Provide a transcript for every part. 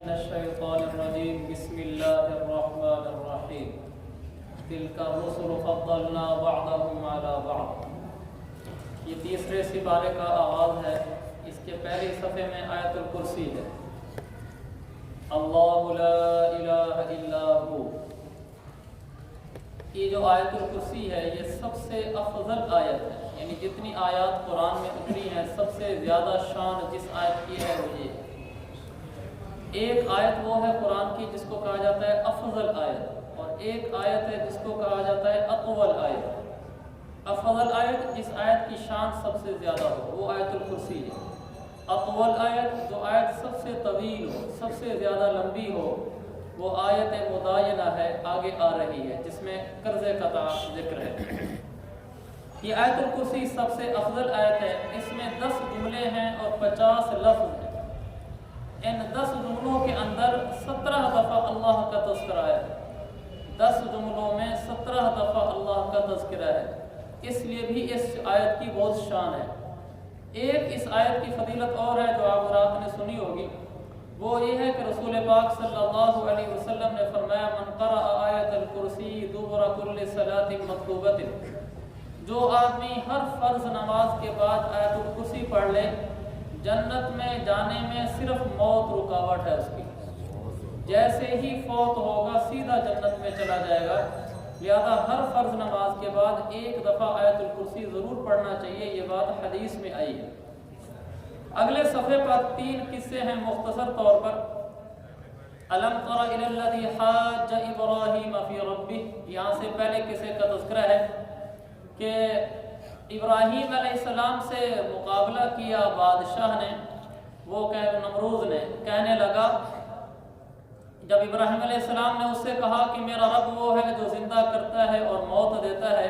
الشیطان الرجیم بسم اللہ الرحمن الرحیم تلک الرسل فضلنا بعضهم علی بعض۔ یہ تیسرے سپارے کا آغاز ہے۔ اس کے پہلے صفحے میں آیت الکرسی ہے، اللہ لا الہ الا ہو۔ یہ جو آیت الکرسی ہے یہ سب سے افضل آیت ہے، یعنی جتنی آیات قرآن میں اتری ہیں سب سے زیادہ شان جس آیت کی ہے وہ یہ ہے۔ ایک آیت وہ ہے قرآن کی جس کو کہا جاتا ہے افضل آیت، اور ایک آیت ہے جس کو کہا جاتا ہے اطول آیت۔ افضل آیت جس آیت کی شان سب سے زیادہ ہو وہ آیت الکرسی ہے۔ اطول آیت جو آیت سب سے طویل ہو، سب سے زیادہ لمبی ہو، وہ آیت مداینہ ہے، آگے آ رہی ہے، جس میں قرض قطع ذکر ہے۔ یہ آیت الکرسی سب سے افضل آیت ہے۔ اس میں 10 جملے ہیں اور 50 لفظ ہیں۔ ان 10 جملوں کے اندر 17 دفعہ اللہ کا تذکرہ ہے۔ 10 جملوں میں 17 دفعہ اللہ کا تذکرہ ہے، اس لیے بھی اس آیت کی بہت شان ہے۔ ایک اس آیت کی فضیلت اور ہے جو آپ رات نے سنی ہوگی، وہ یہ ہے کہ رسول پاک صلی اللہ علیہ وسلم نے فرمایا من قرأ آیت الکرسی دبر کل صلاۃ مکتوبۃ، جو آدمی ہر فرض نماز کے بعد آیت الکرسی پڑھ لے، جنت میں جانے میں صرف موت رکاوٹ ہے اس کی، جیسے ہی فوت ہوگا سیدھا جنت میں چلا جائے گا۔ لہذا ہر فرض نماز کے بعد ایک دفعہ آیت الکرسی ضرور پڑھنا چاہیے، یہ بات حدیث میں آئی ہے۔ اگلے صفحے پر 3 قصے ہیں مختصر طور پر۔ الم تر الی الذی حاج ابراہیم فی ربہ، یہاں سے پہلے قصے کا تذکرہ ہے کہ ابراہیم علیہ السلام سے مقابلہ کیا بادشاہ نے، وہ نمرود نے، کہنے لگا جب ابراہیم علیہ السلام نے اس سے کہا کہ میرا رب وہ ہے جو زندہ کرتا ہے اور موت دیتا ہے،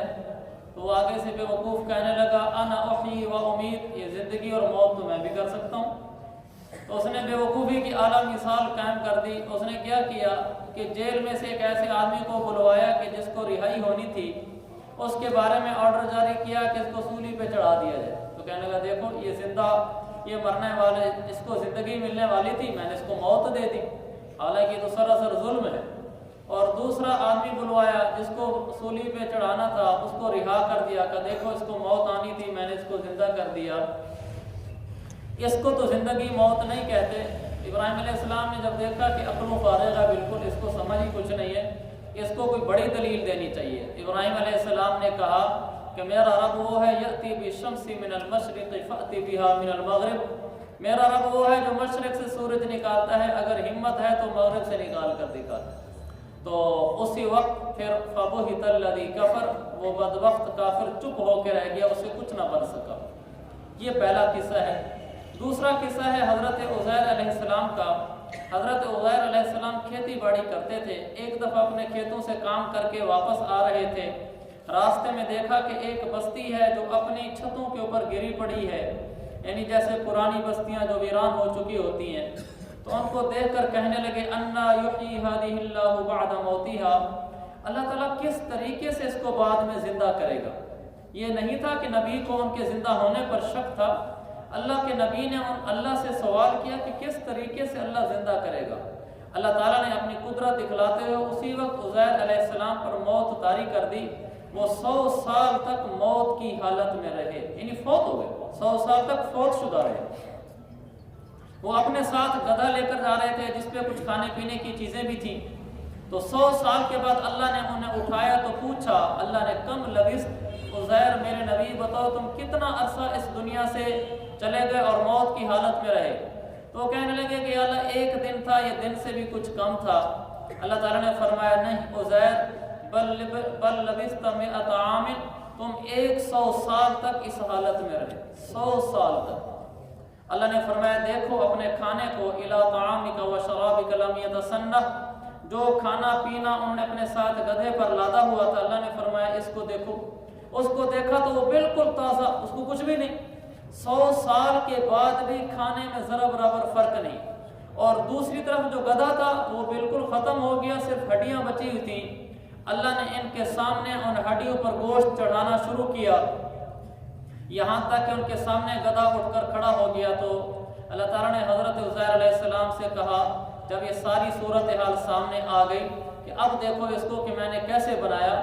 تو وہ آگے سے بے وقوف کہنے لگا انا احیی و امید، یہ زندگی اور موت تو میں بھی کر سکتا ہوں۔ تو اس نے بے وقوفی کی اعلیٰ مثال قائم کر دی۔ اس نے کیا کیا کہ جیل میں سے ایک ایسے آدمی کو بلوایا کہ جس کو رہائی ہونی تھی، اس کے بارے میں آرڈر جاری کیا کہ اس کو سولی پہ چڑھا دیا جائے۔ تو کہنے لگا دیکھو یہ زندہ، یہ مرنے والے، اس کو زندگی ملنے والی تھی، میں نے اس کو موت دے دی، حالانکہ تو سراسر ظلم ہے۔ اور دوسرا آدمی بلوایا جس کو سولی پہ چڑھانا تھا، اس کو رہا کر دیا کہ دیکھو اس کو موت آنی تھی، میں نے اس کو زندہ کر دیا۔ اس کو تو زندگی موت نہیں کہتے۔ ابراہیم علیہ السلام نے جب دیکھا کہ عقل و فارغ ہے، بالکل اس کو سمجھ ہی کچھ نہیں ہے، اس کو کوئی بڑی دلیل دینی چاہیے۔ ابراہیم علیہ السلام نے کہا کہ میرا رب وہ ہے یأتی بالشمس من المشرق فأتی بها من المغرب، میرا رب وہ ہے جو مشرق سے سورج نکالتا ہے، اگر ہمت ہے تو مغرب سے نکال کر دکھاتا۔ تو اسی وقت پھر فبہت الذی کفر، وہ بدبخت کافر چپ ہو کے رہ گیا، اسے کچھ نہ بن سکا۔ یہ پہلا قصہ ہے۔ دوسرا قصہ ہے حضرت عزیر علیہ السلام کا۔ حضرت عزیر علیہ السلام کھیتی باڑی کرتے تھے۔ ایک دفعہ اپنے کھیتوں سے کام کر کے واپس آ رہے تھے، راستے میں دیکھا کہ ایک بستی ہے جو اپنی چھتوں کے اوپر گری پڑی ہے، یعنی جیسے پرانی بستیاں جو ویران ہو چکی ہوتی ہیں۔ تو ان کو دیکھ کر کہنے لگے انا یحیی هذه اللہ بعد موتها، اللہ تعالیٰ کس طریقے سے اس کو بعد میں زندہ کرے گا۔ یہ نہیں تھا کہ نبی کو ان کے زندہ ہونے پر شک تھا، اللہ کے نبی نے اللہ سے سوال کیا کہ کس طریقے سے اللہ زندہ کرے گا۔ اللہ تعالیٰ نے اپنی قدرت دکھلاتے ہوئے اسی وقت عزیر علیہ السلام پر موت طاری کر دی۔ وہ 100 سال تک موت کی حالت میں رہے، یعنی فوت ہو گئے، 100 سال تک فوت شدہ رہے۔ وہ اپنے ساتھ گدھا لے کر جا رہے تھے جس پہ کچھ کھانے پینے کی چیزیں بھی تھیں۔ تو 100 سال کے بعد اللہ نے انہیں اٹھایا تو پوچھا، اللہ نے کم لبثت، عزیر میرے نبی بتاؤ تم کتنا عرصہ اس دنیا سے چلے گئے اور موت کی حالت میں رہے؟ تو وہ کہنے لگے کہ اللہ 1 دن تھا، یہ دن سے بھی کچھ کم تھا۔ اللہ تعالیٰ نے فرمایا نہیں عزیر بل لبثت 100 عام، تم 100 سال تک اس حالت میں رہے، 100 سال تک۔ اللہ نے فرمایا دیکھو اپنے کھانے کو، الی طعامک و شرابک لم یتسنہ، جو کھانا پینا انہوں نے اپنے ساتھ گدھے پر لادا ہوا تھا، اللہ نے فرمایا اس کو دیکھو۔ اس کو دیکھا تو وہ بالکل تازہ، اس کو کچھ بھی نہیں، 100 سال کے بعد بھی کھانے میں ذرا برابر فرق نہیں۔ اور دوسری طرف جو گدھا تھا وہ بالکل ختم ہو گیا، صرف ہڈیاں بچی ہوئی تھیں۔ اللہ نے ان کے سامنے ان ہڈیوں پر گوشت چڑھانا شروع کیا، یہاں تک کہ ان کے سامنے گدھا اٹھ کر کھڑا ہو گیا۔ تو اللہ تعالیٰ نے حضرت عزیر علیہ السلام سے کہا جب یہ ساری صورتحال سامنے آ گئی کہ اب دیکھو اس کو کہ میں نے کیسے بنایا،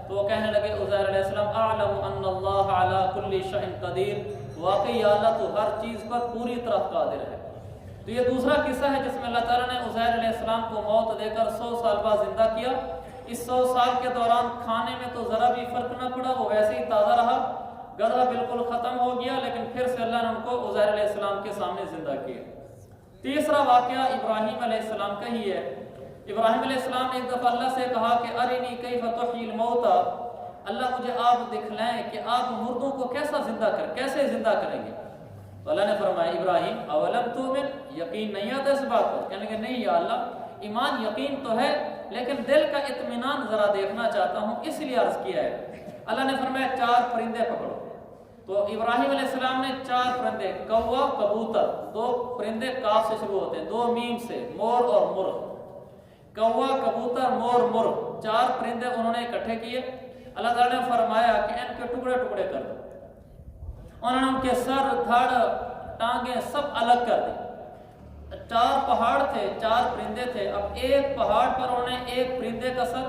تو وہ کہنے لگے عزیر علیہ السلام اعلم ان اللہ علی کل شیء قدیر، واقعی اللہ تو ہر چیز پر پوری طرح قادر ہے۔ تو یہ دوسرا قصہ ہے جس میں اللہ تعالیٰ نے عزیر علیہ السلام کو موت دے کر 100 سال بعد زندہ کیا۔ اس 100 سال کے دوران کھانے میں تو ذرا بھی فرق نہ پڑا، وہ ویسے ہی تازہ رہا، گدھا بالکل ختم ہو گیا، لیکن پھر سے اللہ نے ان کو عزیر علیہ السلام کے سامنے زندہ کیا۔ تیسرا واقعہ ابراہیم علیہ السلام کا ہی ہے۔ ابراہیم علیہ السلام نے ایک دفعہ اللہ سے کہا کہ ارنی کیف تحیی الموتى، اللہ مجھے آپ دکھلائیں کہ آپ مردوں کو کیسے زندہ کریں گے۔ تو اللہ نے فرمایا ابراہیم اولم تؤمن، یقین نہیں آتا اس بات پر؟ کہنے کہ نہیں یا اللہ، ایمان یقین تو ہے لیکن دل کا اطمینان ذرا دیکھنا چاہتا ہوں، اس لیے عرض کیا ہے۔ اللہ نے فرمایا 4 پرندے پکڑو۔ تو ابراہیم علیہ السلام نے 4 پرندے، کوا، کبوتر، 2 پرندے کاف سے شروع ہوتے ہیں، 2 میم سے، مور اور مرغ، کوا، کبوتر، مور، مرغ، 4 پرندے انہوں نے اکٹھے کیے۔ اللہ تعالیٰ نے فرمایا کہ ان کے ٹکڑے ٹکڑے کر دو۔ انہوں نے ان کے سر، دھڑ، ٹانگیں سب الگ کر دی۔ 4 پہاڑ تھے، 4 پرندے تھے، اب ایک پہاڑ پر انہوں نے ایک پرندے کا سر،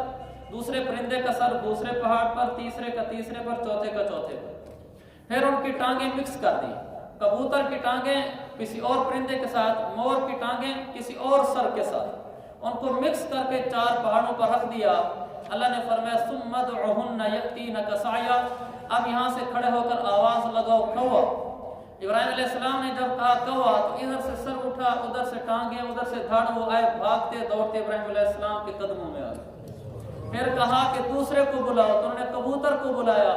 دوسرے پرندے کا سر دوسرے پہاڑ پر، تیسرے کا تیسرے پر، چوتھے کا چوتھے پر، پھر ان کی ٹانگیں مکس کر دی۔ کبوتر کی ٹانگیں کسی اور پرندے کے ساتھ، مور کی ٹانگیں کسی اور سر کے ساتھ، ان کو مکس کر کے 4 پہاڑوں پر رکھ دیا۔ اللہ نے فرمایا ثم ادعوهن یأتینک سعیا، اب یہاں سے کھڑے ہو کر آواز لگاؤ کوا۔ ابراہیم علیہ السلام نے جب کہا کوا تو ادھر سے سر اٹھا، ادھر سے ٹانگیں، ادھر سے دھڑ، وہ آئے بھاگتے دوڑتے ابراہیم علیہ السلام کے قدموں میں آ گئے۔ پھر کہا کہ دوسرے کو بلاؤ، تو انہوں نے کبوتر کو بلایا،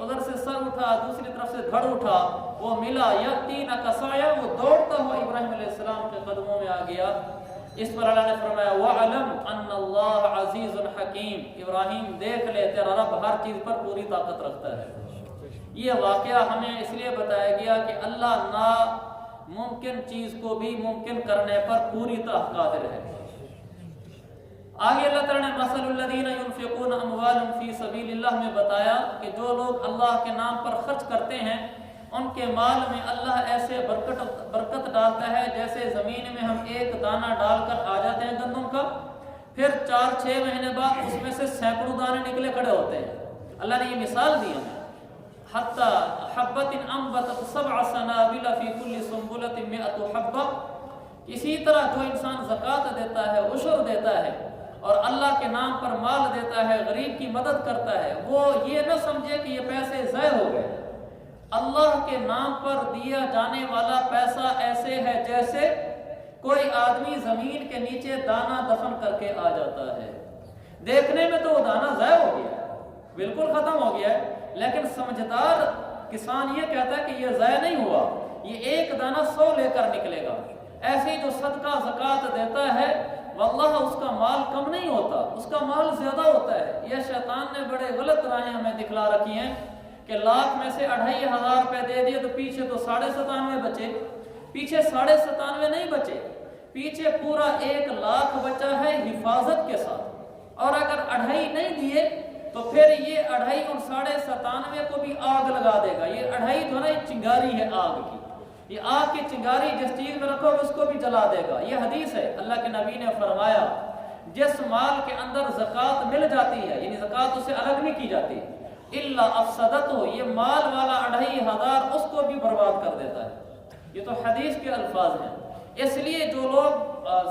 ادھر سے سر اٹھا، دوسری طرف سے دھڑ اٹھا، وہ ملا یأتینک سعیا، وہ دوڑتا ہوا ابراہیم علیہ السلام کے قدموں میں آ گیا۔ اس پر اللہ نے فرمایا وَعَلَمْ أَنَّ اللَّهَ عَزِيزٌ حَكِيمٌ، ابراہیم دیکھ لے تیرا رب ہر چیز پر پوری طاقت رکھتا ہے۔ یہ واقعہ ہمیں اس لیے بتایا گیا کہ اللہ ناممکن چیز کو بھی ممکن کرنے پر پوری طرح قادر ہے۔ آگے اللہ تعالیٰ نے مثل الذین ينفقون اموالهم فی سبیل اللہ میں بتایا کہ جو لوگ اللہ کے نام پر خرچ کرتے ہیں ان کے مال میں اللہ ایسے برکت ڈالتا ہے جیسے زمین میں ہم ایک دانہ ڈال کر آ جاتے ہیں گندم کا، پھر 4-6 مہینے بعد اس میں سے سینکڑوں دانے نکلے کھڑے ہوتے ہیں۔ اللہ نے یہ مثال دی ہے، حتی حبۃ انبتت 7 سنابل فی کل سنبلۃ 100 حبہ۔ اسی طرح جو انسان زکوٰۃ دیتا ہے، عشر دیتا ہے اور اللہ کے نام پر مال دیتا ہے، غریب کی مدد کرتا ہے، وہ یہ نہ سمجھے کہ یہ پیسے ضائع ہو گئے۔ اللہ کے نام پر دیا جانے والا پیسہ ایسے ہے جیسے کوئی آدمی زمین کے نیچے دانہ دفن کر کے آ جاتا ہے۔ دیکھنے میں تو وہ دانہ ضائع ہو گیا ہے، بالکل ختم ہو گیا ہے، لیکن سمجھدار کسان یہ کہتا ہے کہ یہ ضائع نہیں ہوا، یہ ایک دانہ 100 لے کر نکلے گا۔ ایسے جو صدقہ زکوٰۃ دیتا ہے واللہ اس کا مال کم نہیں ہوتا، اس کا مال زیادہ ہوتا ہے۔ یہ شیطان نے بڑے غلط راہیں ہمیں دکھلا رکھی ہیں کہ لاکھ میں سے 2500 روپے دے دیے تو پیچھے تو 97.5 بچے، پیچھے 97.5 نہیں بچے، پیچھے پورا 1 لاکھ بچا ہے حفاظت کے ساتھ۔ اور اگر 2.5 نہیں دیے تو پھر یہ 2.5 اور 97.5 کو بھی آگ لگا دے گا۔ یہ 2.5 جو ہے نا، یہ چنگاری ہے آگ کی، یہ آگ کی چنگاری جس چیز میں رکھو اس کو بھی جلا دے گا۔ یہ حدیث ہے، اللہ کے نبی نے فرمایا جس مال کے اندر زکوٰۃ مل جاتی ہے، یعنی زکوٰۃ اسے الگ نہیں کی جاتی، الا افسدت ہو، یہ مال والا 2500 اس کو بھی برباد کر دیتا ہے۔ یہ تو حدیث کے الفاظ ہیں۔ اس لیے جو لوگ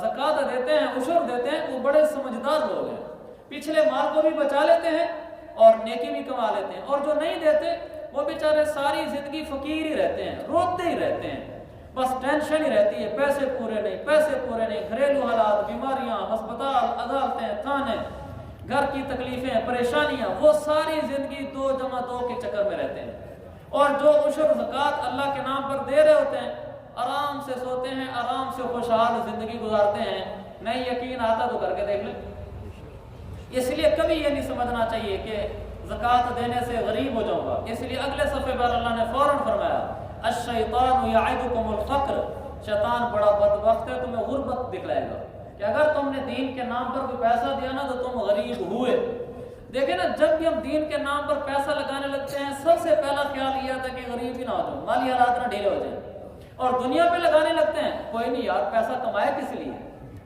زکوٰۃ دیتے ہیں، عشر دیتے ہیں، وہ بڑے سمجھدار لوگ ہیں، پچھلے مال کو بھی بچا لیتے ہیں اور نیکی بھی کما لیتے ہیں۔ اور جو نہیں دیتے وہ بیچارے ساری زندگی فقیر ہی رہتے ہیں، روتے ہی رہتے ہیں، بس ٹینشن ہی رہتی ہے، پیسے پورے نہیں، گھریلو حالات، بیماریاں، ہسپتال، عدالتیں، تھانے، گھر کی تکلیفیں، پریشانیاں، وہ ساری زندگی 2 + 2 کے چکر میں رہتے ہیں۔ اور جو عشر زکوٰۃ اللہ کے نام پر دے رہے ہوتے ہیں، آرام سے سوتے ہیں، آرام سے خوشحال زندگی گزارتے ہیں۔ نہیں یقین آتا تو کر کے دیکھ لیں۔ اس لیے کبھی یہ نہیں سمجھنا چاہیے کہ زکوٰۃ دینے سے غریب ہو جاؤں گا۔ اس لیے اگلے صفحے پر اللہ نے فوراً فرمایا الشیطان یعدکم الفقر، شیطان بڑا بدبخت ہے، تمہیں غربت دکھلائے گا کہ اگر تم نے دین کے نام پر کوئی پیسہ دیا نا تو تم غریب ہوئے۔ دیکھیں نا، جب بھی ہم دین کے نام پر پیسہ لگانے لگتے ہیں سب سے پہلا خیال یہ آتا ہے کہ غریب ہی نہ ہو جاؤ، مالی حالات نہ ڈھیلے ہو جائیں، اور دنیا پہ لگانے لگتے ہیں کوئی نہیں یار پیسہ کمائے کس لیے،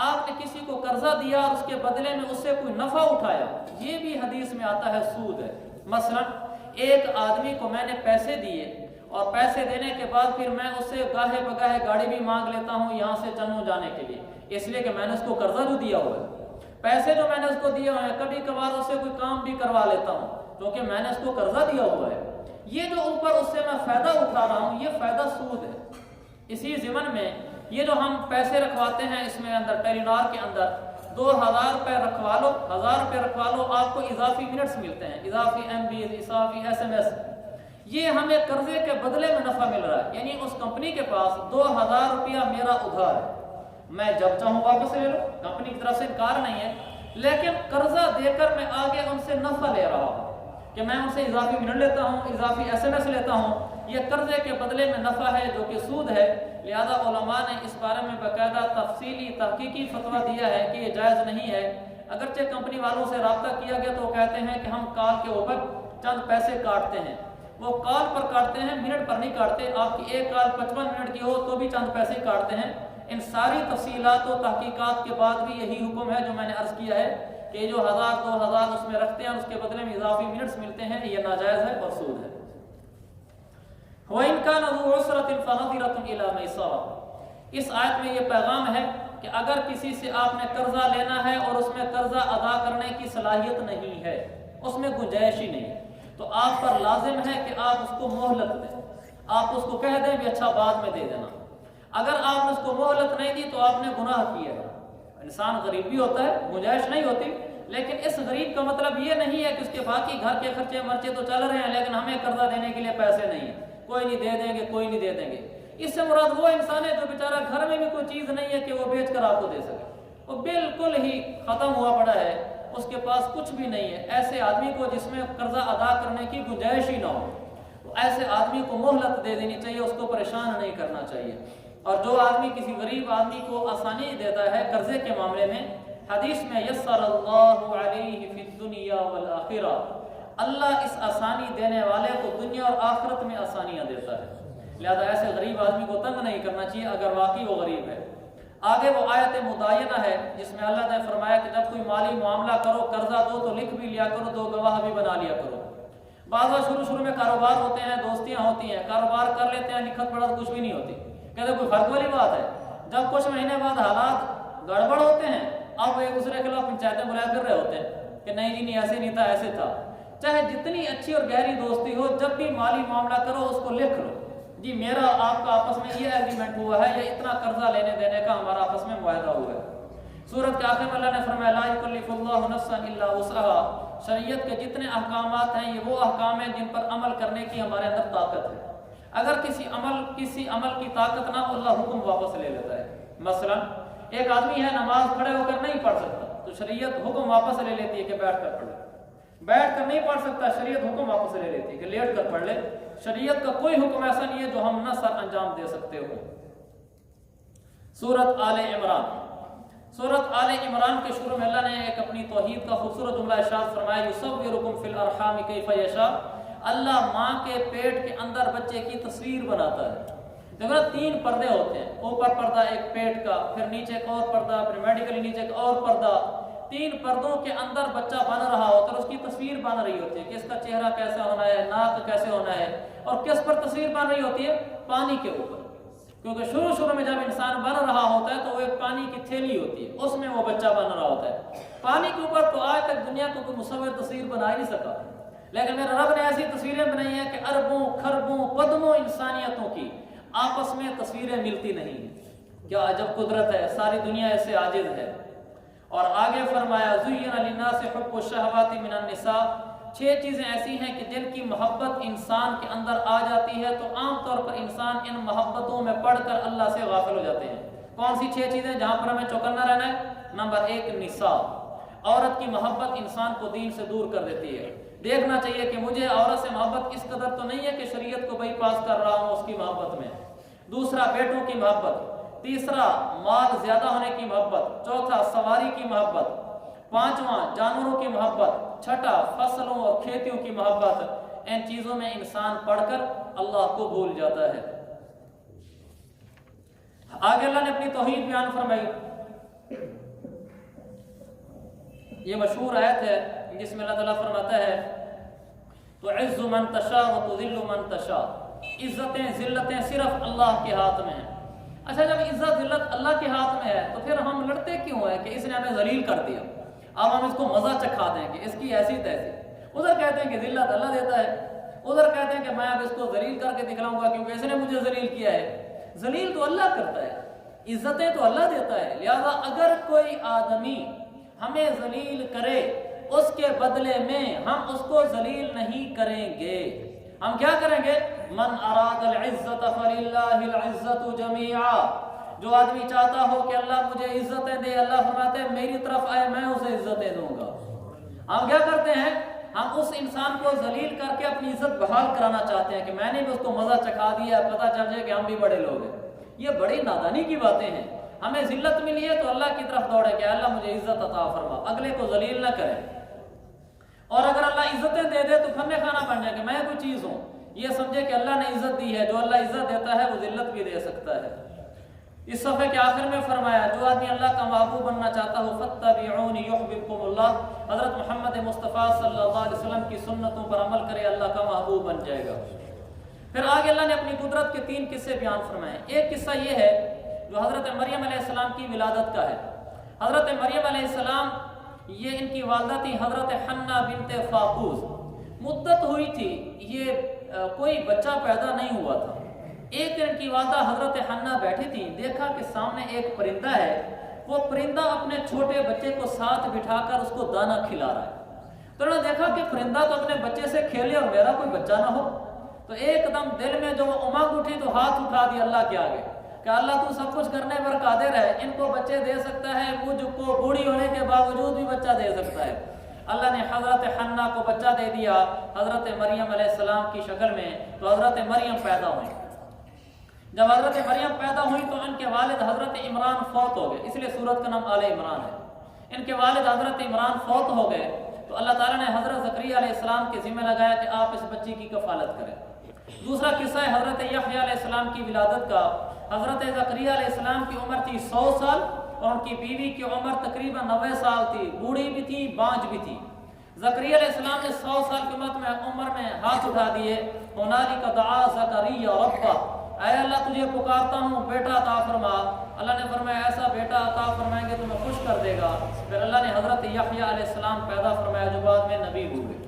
آپ نے کسی کو قرضہ دیا اور اس کے بدلے میں اس سے کوئی نفع اٹھایا، یہ بھی حدیث میں آتا ہے سود ہے۔ مثلا ایک آدمی کو میں نے پیسے دیے اور پیسے دینے کے بعد پھر میں اس سے گاہے بگاہے گاڑی بھی مانگ لیتا ہوں یہاں سے چنوں جانے کے لیے، اس لیے کہ میں نے اس کو قرضہ جو دیا ہوا ہے، پیسے جو میں نے اس کو دیے ہوئے ہیں، کبھی کبھار اس سے کوئی کام بھی کروا لیتا ہوں کیونکہ میں نے اس کو قرضہ دیا ہوا ہے، یہ جو اوپر اس سے میں فائدہ اٹھا رہا ہوں یہ فائدہ سود ہے۔ اسی ضمن میں یہ جو ہم پیسے رکھواتے ہیں اس میں اندر ٹیلی نار کے اندر 2000 روپے رکھوا لو، 1000 روپے رکھوا لو، آپ کو اضافی منٹس ملتے ہیں، اضافی ایم بی، اضافی ایس ایم ایس، یہ ہمیں قرضے کے بدلے میں نفع مل رہا ہے۔ یعنی اس کمپنی کے پاس 2000 روپیہ میرا ادھار ہے، میں جب چاہوں واپس لے لوں، کمپنی کی طرف سے انکار نہیں ہے، لیکن قرضہ دے کر میں آگے ان سے نفع لے رہا ہوں کہ میں ان سے اضافی منٹ لیتا ہوں، اضافی ایس ایم ایس لیتا ہوں، یہ قرضے کے بدلے میں نفع ہے جو کہ سود ہے۔ لہذا علماء نے اس بارے میں باقاعدہ تفصیلی تحقیقی فتویٰ دیا ہے کہ یہ جائز نہیں ہے۔ اگرچہ کمپنی والوں سے رابطہ کیا گیا تو وہ کہتے ہیں کہ ہم کال کے اوپر چند پیسے کاٹتے ہیں، وہ کال پر کاٹتے ہیں، منٹ پر نہیں کاٹتے، آپ کی ایک کال 55 منٹ کی ہو تو بھی چند پیسے کاٹتے ہیں۔ ان ساری تفصیلات و تحقیقات کے بعد بھی یہی حکم ہے جو میں نے عرض کیا ہے کہ جو 1000 2000 اس میں رکھتے ہیں اس کے بدلے میں اضافی منٹس ملتے ہیں، یہ ناجائز ہے اور سود ہے۔ وَإِنْ كَانَ ذُو عُسْرَةٍ فَنَظِرَةٌ إِلَىٰ مَيْسَرَةٍ، اس آیت میں یہ پیغام ہے کہ اگر کسی سے آپ نے قرضہ لینا ہے اور اس میں قرضہ ادا کرنے کی صلاحیت نہیں ہے، اس میں گنجائش ہی نہیں ہے، تو آپ پر لازم ہے کہ آپ اس کو مہلت دیں، آپ اس کو کہہ دیں بھی اچھا بعد میں دے دینا۔ اگر آپ نے اس کو مہلت نہیں دی تو آپ نے گناہ کیا ہے۔ انسان غریب بھی ہوتا ہے، گنجائش نہیں ہوتی، لیکن اس غریب کا مطلب یہ نہیں ہے کہ اس کے باقی گھر کے خرچے مرچے تو چل رہے ہیں لیکن ہمیں قرضہ دینے کے لیے پیسے نہیں ہیں، کوئی نہیں دے دیں گے، کوئی نہیں دے دیں گے۔ اس سے مراد وہ انسان ہے جو بیچارہ گھر میں بھی کوئی چیز نہیں ہے کہ وہ بیچ کر آپ کو دے سکے، وہ بالکل ہی ختم ہوا پڑا ہے، اس کے پاس کچھ بھی نہیں ہے۔ ایسے آدمی کو جس میں قرضہ ادا کرنے کی گنجائش ہی نہ ہو، تو ایسے آدمی کو مہلت دے دینی چاہیے، اس کو پریشان نہیں کرنا چاہیے۔ اور جو آدمی کسی غریب آدمی کو آسانی دیتا ہے قرضے کے معاملے میں، حدیث میں یسر اللہ علیہ فی الدنیا والآخرہ، اللہ اس آسانی دینے والے کو دنیا اور آخرت میں آسانیاں دیتا ہے۔ لہذا ایسے غریب آدمی کو تنگ نہیں کرنا چاہیے اگر واقعی وہ غریب ہے۔ آگے وہ آیت مدائنہ ہے جس میں اللہ نے فرمایا کہ جب کوئی مالی معاملہ کرو، قرضہ دو تو لکھ بھی لیا کرو، 2 گواہ بھی بنا لیا کرو۔ بعض شروع میں کاروبار ہوتے ہیں، دوستیاں ہوتی ہیں، کاروبار کر لیتے ہیں، لکھت پڑھت کچھ بھی نہیں ہوتی، کہتے کوئی فرق والی بات ہے۔ جب کچھ مہینے بعد حالات گڑبڑ ہوتے ہیں، اب ایک دوسرے کے خلاف پنچایتیں بلایا کر رہے ہوتے ہیں کہ نہیں جی نہیں ایسے نہیں تھا، ایسے تھا۔ چاہے جتنی اچھی اور گہری دوستی ہو، جب بھی مالی معاملہ کرو اس کو لکھ لو، جی میرا آپ کا آپس میں یہ ایگریمنٹ ہوا ہے یا اتنا قرضہ لینے دینے کا ہمارا آپس میں معاہدہ ہوا ہے۔ سورت کے آخر میں اللہ نے فرمایا لا یکلف اللہ نفسا الا وسعها، شریعت کے جتنے احکامات ہیں یہ وہ احکام ہیں جن پر عمل کرنے کی ہمارے اندر طاقت ہے۔ اگر کسی عمل کی طاقت نہ ہو، اللہ حکم واپس لے لیتا ہے۔ مثلا ایک آدمی ہے نماز کھڑے ہو کر نہیں پڑھ سکتا تو شریعت حکم واپس لے لیتی ہے کہ بیٹھ کر پڑھ، بیٹھ کر نہیں پڑھ سکتا، شریعت حکم واپس لے لیتی ہے کہ لیٹ کر پڑھ لے۔ شریعت کا کوئی حکم ایسا نہیں ہے جو ہم نہ سر انجام دے سکتے ہو۔ سورت آل عمران، سورت آل عمران کے شروع میں اللہ نے ایک اپنی توحید کا خوبصورت جملہ ارشاد فرمایا یصورکم فی الارحام کیف یشاء، اللہ ماں کے پیٹ کے اندر بچے کی تصویر بناتا ہے۔ دیکھو نا 3 پردے ہوتے ہیں، اوپر پردہ ایک پیٹ کا، پھر نیچے ایک اور پردہ، پھر میڈیکلی نیچے ایک اور پردہ، 3 پردوں کے اندر بچہ بن رہا ہوتا ہے، اس کی تصویر بن رہی ہوتی ہے کہ اس کا چہرہ کیسا ہونا ہے، ناک کیسے ہونا ہے، اور کس پر تصویر بن رہی ہوتی ہے؟ پانی کے اوپر، کیونکہ شروع میں جب انسان بن رہا ہوتا ہے تو وہ ایک پانی کی تھیلی ہوتی ہے، اس میں وہ بچہ بن رہا ہوتا ہے۔ پانی کے اوپر تو آج تک دنیا کو کوئی مصور تصویر بنا ہی نہیں سکا، لیکن میرے رب نے ایسی تصویریں بنائی ہیں کہ اربوں خربوں قدموں انسانیتوں کی آپس میں تصویریں ملتی نہیں ہیں۔ کیا عجب قدرت ہے، ساری دنیا اس سے عاجز ہے۔ اور آگے فرمایا زُيِّنَ لِلنَّاسِ حُبُّ الشَّهَوَاتِ مِنَ النِّسَاءِ، 6 چیزیں ایسی ہیں کہ جن کی محبت انسان کے اندر آ جاتی ہے تو عام طور پر انسان ان محبتوں میں پڑھ کر اللہ سے غافل ہو جاتے ہیں۔ کون سی 6 چیزیں جہاں پر ہمیں چوکنا رہنا ہے؟ نمبر 1 نساء، عورت کی محبت انسان کو دین سے دور کر دیتی ہے۔ دیکھنا چاہیے کہ مجھے عورت سے محبت اس قدر تو نہیں ہے کہ شریعت کو بائی پاس کر رہا ہوں اس کی محبت میں۔ دوسرا بیٹوں کی محبت، تیسرا مال زیادہ ہونے کی محبت، چوتھا سواری کی محبت، 5واں جانوروں کی محبت، چھٹا فصلوں اور کھیتیوں کی محبت۔ ان چیزوں میں انسان پڑھ کر اللہ کو بھول جاتا ہے۔ آگے اللہ نے اپنی توحید بیان فرمائی یہ مشہور آیت ہے جس میں اللہ تعالیٰ فرماتا ہے تو عز من تشاء و تذل من تشاء، عزتیں ذلتیں صرف اللہ کے ہاتھ میں ہیں۔ اچھا، جب عزت ذلت اللہ کے ہاتھ میں ہے تو پھر ہم لڑتے کیوں ہیں کہ اس نے ہمیں ذلیل کر دیا، اب ہم اس کو مزہ چکھا دیں کہ اس کی ایسی تیسی۔ ادھر کہتے ہیں کہ ذلت اللہ دیتا ہے، ادھر کہتے ہیں کہ میں اب اس کو ذلیل کر کے دکھلاؤں گا کیونکہ اس نے مجھے ذلیل کیا ہے۔ ذلیل تو اللہ کرتا ہے، عزتیں تو اللہ دیتا ہے، لہذا اگر کوئی آدمی ہمیں ذلیل کرے اس کے بدلے میں ہم اس کو ذلیل نہیں کریں گے، ہم کیا کریں گے؟ من اراد العزت فللہ العزت جمیعا، جو آدمی چاہتا ہو کہ اللہ مجھے عزتیں دے، اللہ فرماتے ہیں میری طرف آئے میں اسے عزتیں دوں گا۔ ہم کیا کرتے ہیں؟ ہم اس انسان کو ذلیل کر کے اپنی عزت بحال کرانا چاہتے ہیں کہ میں نے بھی اس کو مزہ چکھا دیا، پتہ چل جائے کہ ہم بھی بڑے لوگ ہیں۔ یہ بڑی نادانی کی باتیں ہیں۔ ہمیں ذلت ملی ہے تو اللہ کی طرف دوڑے کہ اللہ مجھے عزت عطا فرما، اگلے کو ذلیل نہ کرے۔ اور اگر اللہ عزتیں دے دے تو کھانے کھانا بن جائے کہ میں کوئی چیز ہوں، یہ سمجھے کہ اللہ نے عزت دی ہے، جو اللہ عزت دیتا ہے وہ ذلت بھی دے سکتا ہے۔ اس صفحے کے آخر میں فرمایا جو آدمی اللہ کا محبوب بننا چاہتا ہو فاتبعونی یحببکم اللہ، حضرت محمد مصطفیٰ صلی اللہ علیہ وسلم کی سنتوں پر عمل کرے، اللہ کا محبوب بن جائے گا۔ پھر آگے اللہ نے اپنی قدرت کے 3 قصے بیان فرمائے۔ ایک قصہ یہ ہے جو حضرت مریم علیہ السلام کی ولادت کا ہے۔ حضرت مریم علیہ السلام یہ ان کی والدہ تھی حضرت حنہ بنت فاقوس، مدت ہوئی تھی یہ کوئی بچہ پیدا نہیں ہوا تھا۔ ایک دن کی والدہ حضرت حنہ بیٹھی تھی، دیکھا کہ سامنے ایک پرندہ ہے، وہ پرندہ اپنے چھوٹے بچے کو ساتھ بٹھا کر اس کو دانہ کھلا رہا ہے۔ تو انہوں نے دیکھا کہ پرندہ تو اپنے بچے سے کھیلے اور میرا کوئی بچہ نہ ہو، تو ایک دم دل میں جو امنگ اٹھی تو ہاتھ اٹھا دیا اللہ کے آگے کہ اللہ تو سب کچھ کرنے پر قادر ہے، ان کو بچے دے سکتا ہے، مجھ کو بوڑھی ہونے کے باوجود بھی بچہ دے سکتا ہے۔ اللہ نے حضرت حنہ کو بچہ دے دیا حضرت مریم علیہ السلام کی شکل میں، تو حضرت مریم پیدا ہوئی۔ جب حضرت مریم پیدا ہوئی تو ان کے والد حضرت عمران فوت ہو گئے، اس لیے سورت کا نام آل عمران ہے۔ ان کے والد حضرت عمران فوت ہو گئے تو اللہ تعالیٰ نے حضرت زکریا علیہ السلام کے ذمہ لگایا کہ آپ اس بچی کی کفالت کریں۔ دوسرا قصہ ہے حضرت یحییٰ علیہ السلام کی ولادت کا۔ حضرت زکریا علیہ السلام کی عمر تھی 100 سال اور ان کی بیوی کی عمر تقریباً 90 سال تھی، بوڑھی بھی تھی بانج بھی تھی۔ زکریا علیہ السلام نے 100 سال کی عمر میں ہاتھ اٹھا دیے، ہنالک دعا زکریا ربہ، اے اللہ تجھے پکارتا ہوں بیٹا عطا فرما۔ اللہ نے فرمایا ایسا بیٹا عطا فرمائیں گے تمہیں خوش کر دے گا۔ پھر اللہ نے حضرت یحییٰ علیہ السلام پیدا فرمایا جو بعد میں نبی ہوئے۔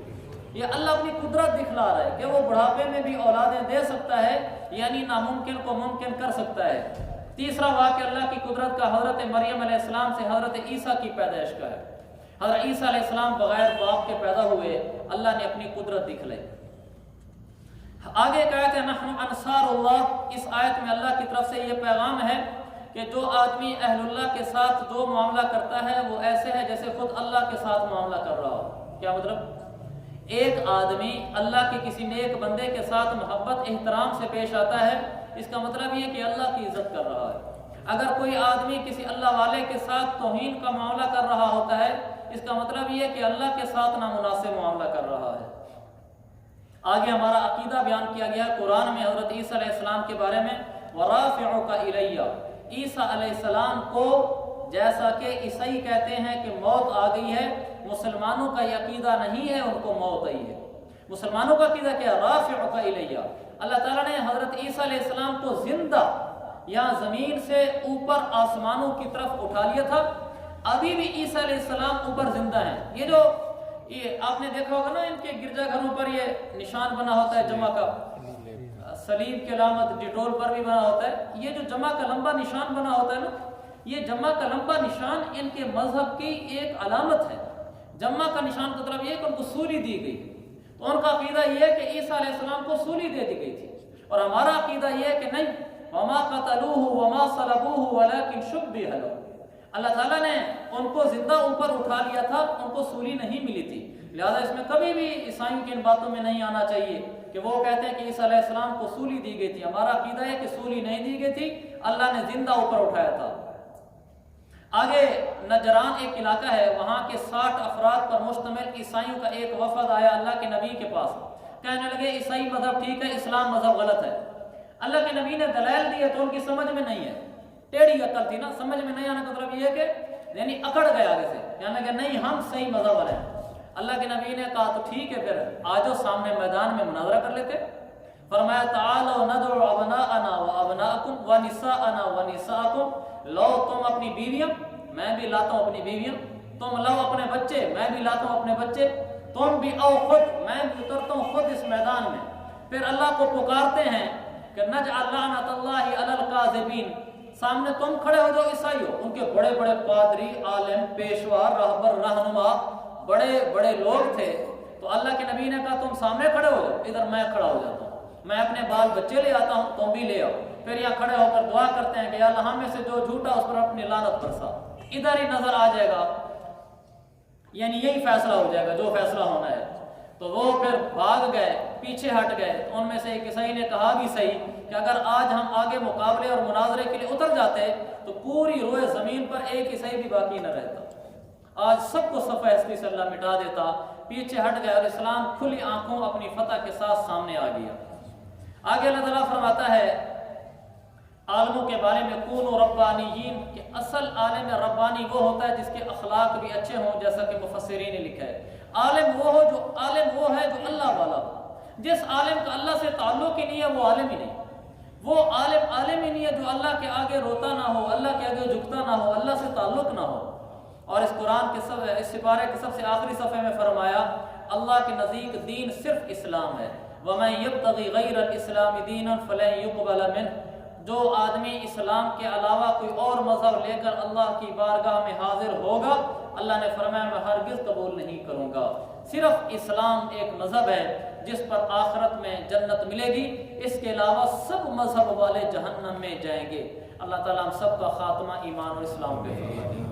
یہ اللہ اپنی قدرت دکھلا رہا ہے کہ وہ بڑھاپے میں بھی اولادیں دے سکتا ہے، یعنی ناممکن کو ممکن کر سکتا ہے۔ تیسرا واقعہ اللہ کی قدرت کا حضرت مریم علیہ السلام سے حضرت عیسیٰ کی پیدائش کا ہے۔ حضرت عیسیٰ علیہ السلام بغیر باپ کے پیدا ہوئے، اللہ نے اپنی قدرت دکھلائی۔ آگے ایک آیت ہے نحن انصار اللہ، اس آیت میں اللہ کی طرف سے یہ پیغام ہے کہ جو آدمی اہل اللہ کے ساتھ جو معاملہ کرتا ہے وہ ایسے ہے جیسے خود اللہ کے ساتھ معاملہ کر رہا ہو۔ کیا مطلب؟ ایک آدمی اللہ کے کسی نیک بندے کے ساتھ محبت احترام سے پیش آتا ہے، اس کا مطلب یہ کہ اللہ کی عزت کر رہا ہے۔ اگر کوئی آدمی کسی اللہ والے کے ساتھ توہین کا معاملہ کر رہا ہوتا ہے، اس کا مطلب یہ کہ اللہ کے ساتھ نامناسب معاملہ کر رہا ہے۔ آگے ہمارا عقیدہ بیان کیا گیا قرآن میں حضرت عیسیٰ علیہ السلام کے بارے میں، وَرَافِعُكَ إِلَيَّ، عیسیٰ علیہ السلام کو جیسا کہ عیسائی کہتے ہیں کہ موت آ گئی ہے، مسلمانوں کا یہ عقیدہ نہیں ہے ان کو موت آئی ہے۔ مسلمانوں کا عقیدہ کیا؟ رافعک الیہ، اللہ تعالیٰ نے حضرت عیسیٰ علیہ السلام کو زندہ یا زمین سے اوپر آسمانوں کی طرف اٹھا لیا تھا۔ ابھی بھی عیسیٰ علیہ السلام اوپر زندہ ہیں۔ یہ آپ نے دیکھا ہوگا نا ان کے گرجا گھروں پر یہ نشان بنا ہوتا ہے جمع کا، صلیب کی علامت ڈیٹول پر بھی بنا ہوتا ہے۔ یہ جو جمع کا لمبا نشان بنا ہوتا ہے نا، یہ جمع کا لمبا نشان ان کے مذہب کی ایک علامت ہے۔ جمع کا نشان کا مطلب یہ کہ ان کو سولی دی گئی، تو ان کا عقیدہ یہ ہے کہ عیسیٰ علیہ السلام کو سولی دے دی گئی تھی، اور ہمارا عقیدہ یہ ہے کہ نہیں، وما قتلوه وما صلبوه ولكن شبه له، اللہ تعالیٰ نے ان کو زندہ اوپر اٹھا لیا تھا، ان کو سولی نہیں ملی تھی۔ لہذا اس میں کبھی بھی عیسائیوں کی ان باتوں میں نہیں آنا چاہیے کہ وہ کہتے ہیں کہ عیسیٰ علیہ السلام کو سولی دی گئی تھی۔ ہمارا عقیدہ ہے کہ سولی نہیں دی گئی تھی، اللہ نے زندہ اوپر اٹھایا تھا۔ آگے نجران ایک علاقہ ہے، وہاں کے 60 افراد پر مشتمل عیسائیوں کا ایک وفد آیا اللہ کے نبی کے پاس، کہنے لگے عیسائی مذہب ٹھیک ہے، اسلام مذہب غلط ہے۔ اللہ کے نبی نے دلائل دیے تو ان کی سمجھ میں نہیں ہے، ٹیڑھی عقل تھی نا، سمجھ میں نہیں آنے کا مطلب یہ ہے کہ یعنی اکڑ گئے آگے سے، کہنے لگے نہیں ہم صحیح مذہب والے ہیں۔ اللہ کے نبی نے کہا تو ٹھیک ہے پھر آجو سامنے میدان میں مناظرہ کر لیتے۔ فرمایا تعالوا ندعو ابناءنا وابناءکم ونساءنا ونساءکم، لو تم اپنی بیویاں، میں بھی لاتا ہوں اپنی بیویاں، تم لاؤ اپنے بچے، میں بھی لاتا ہوں اپنے بچے، تم بھی آؤ خود، میں بھی اترتا ہوں خود اس میدان میں۔ پھر اللہ کو پکارتے ہیں کہ نجعل لعنت اللہ علی الکاذبین، سامنے تم کھڑے ہو جو عیسائی ہو، ان کے بڑے بڑے پادری، عالم، پیشوا، رہبر، رہنما، بڑے بڑے لوگ تھے، تو اللہ کے نبی نے کہا تم سامنے کھڑے ہو جاؤ، ادھر میں کھڑا ہو جاتا ہوں، میں اپنے بال بچے لے آتا ہوں، تم بھی لے آؤ۔ پھر یہاں کھڑے ہو کر دعا کرتے ہیں کہ یا اللہ ہم میں سے جو جھوٹا اس پر اپنی لعنت برسا، ادھر ہی نظر آ جائے گا، یعنی یہی فیصلہ ہو جائے گا جو فیصلہ ہونا ہے۔ تو وہ پھر بھاگ گئے، پیچھے ہٹ گئے۔ تو ان میں سے ایک عیسائی نے کہا بھی صحیح کہ اگر آج ہم آگے مقابلے اور مناظرے کے لیے اتر جاتے تو پوری روئے زمین پر ایک عیسائی بھی باقی نہ رہتا، آج سب کو صفحہ ہستی سے اللہ مٹا دیتا۔ پیچھے ہٹ گئے اور اسلام کھلی آنکھوں اپنی فتح کے ساتھ سامنے آ گیا۔ آگے اللہ تعالیٰ فرماتا ہے عالموں کے بارے میں کونوا ربانیین، کہ اصل عالم ربانی وہ ہوتا ہے جس کے اخلاق بھی اچھے ہوں، جیسا کہ مفسرین نے لکھا ہے۔ عالم وہ ہے جو اللہ والا ہو۔ جس عالم کا اللہ سے تعلق ہی نہیں ہے وہ عالم ہی نہیں، وہ عالم ہی نہیں ہے جو اللہ کے آگے روتا نہ ہو، اللہ کے آگے جھکتا نہ ہو، اللہ سے تعلق نہ ہو۔ اور اس قرآن کے اس سپارے کے سب سے آخری صفحے میں فرمایا اللہ کے نزدیک دین صرف اسلام ہے۔ وَمَن يَبْتَغِ غَيْرَ الْإِسْلَامِ دِينًا فَلَن يُقْبَلَ مِنْهُ، جو آدمی اسلام کے علاوہ کوئی اور مذہب لے کر اللہ کی بارگاہ میں حاضر ہوگا، اللہ نے فرمایا میں ہرگز قبول نہیں کروں گا۔ صرف اسلام ایک مذہب ہے جس پر آخرت میں جنت ملے گی، اس کے علاوہ سب مذہب والے جہنم میں جائیں گے۔ اللہ تعالیٰ ہم سب کا خاتمہ ایمان اور اسلام پہ فرمائے۔